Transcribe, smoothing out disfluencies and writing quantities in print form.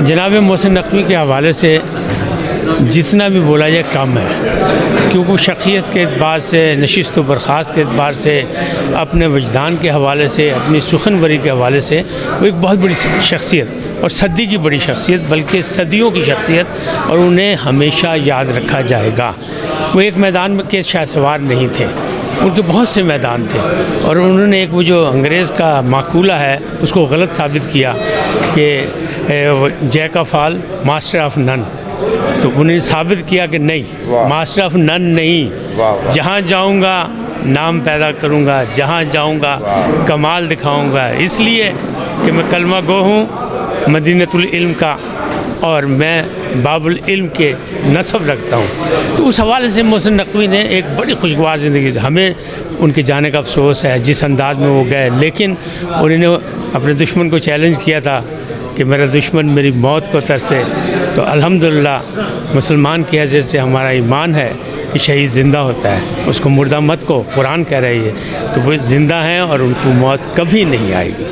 جناب محسن نقوی کے حوالے سے جتنا بھی بولا جائے کم ہے، کیونکہ شخصیت کے اعتبار سے، نشست و برخاست کے اعتبار سے، اپنے وجدان کے حوالے سے، اپنی سخنوری کے حوالے سے وہ ایک بہت بڑی شخصیت اور صدی کی بڑی شخصیت، بلکہ صدیوں کی شخصیت، اور انہیں ہمیشہ یاد رکھا جائے گا۔ وہ ایک میدان میں کے شاہ سوار نہیں تھے، ان کے بہت سے میدان تھے، اور انہوں نے ایک وہ جو انگریز کا مقولہ ہے اس کو غلط ثابت کیا کہ Jack of all master of none, تو انہوں نے ثابت کیا کہ نہیں، ماسٹر آف نن نہیں، جہاں جاؤں گا نام پیدا کروں گا، جہاں جاؤں گا کمال دکھاؤں گا، اس لیے کہ میں کلمہ گو ہوں مدینۃ العلم کا، اور میں باب العلم کے نسب رکھتا ہوں۔ تو اس حوالے سے محسن نقوی نے ایک بڑی خوشگوار زندگی دی۔ ہمیں ان کے جانے کا افسوس ہے جس انداز میں وہ گئے، لیکن انہوں نے اپنے دشمن کو چیلنج کیا تھا کہ میرا دشمن میری موت کو ترسے، تو الحمدللہ مسلمان کی حیثیت سے ہمارا ایمان ہے کہ شہید زندہ ہوتا ہے، اس کو مردہ مت کو قرآن کہہ رہی ہے، تو وہ زندہ ہیں اور ان کو موت کبھی نہیں آئے گی۔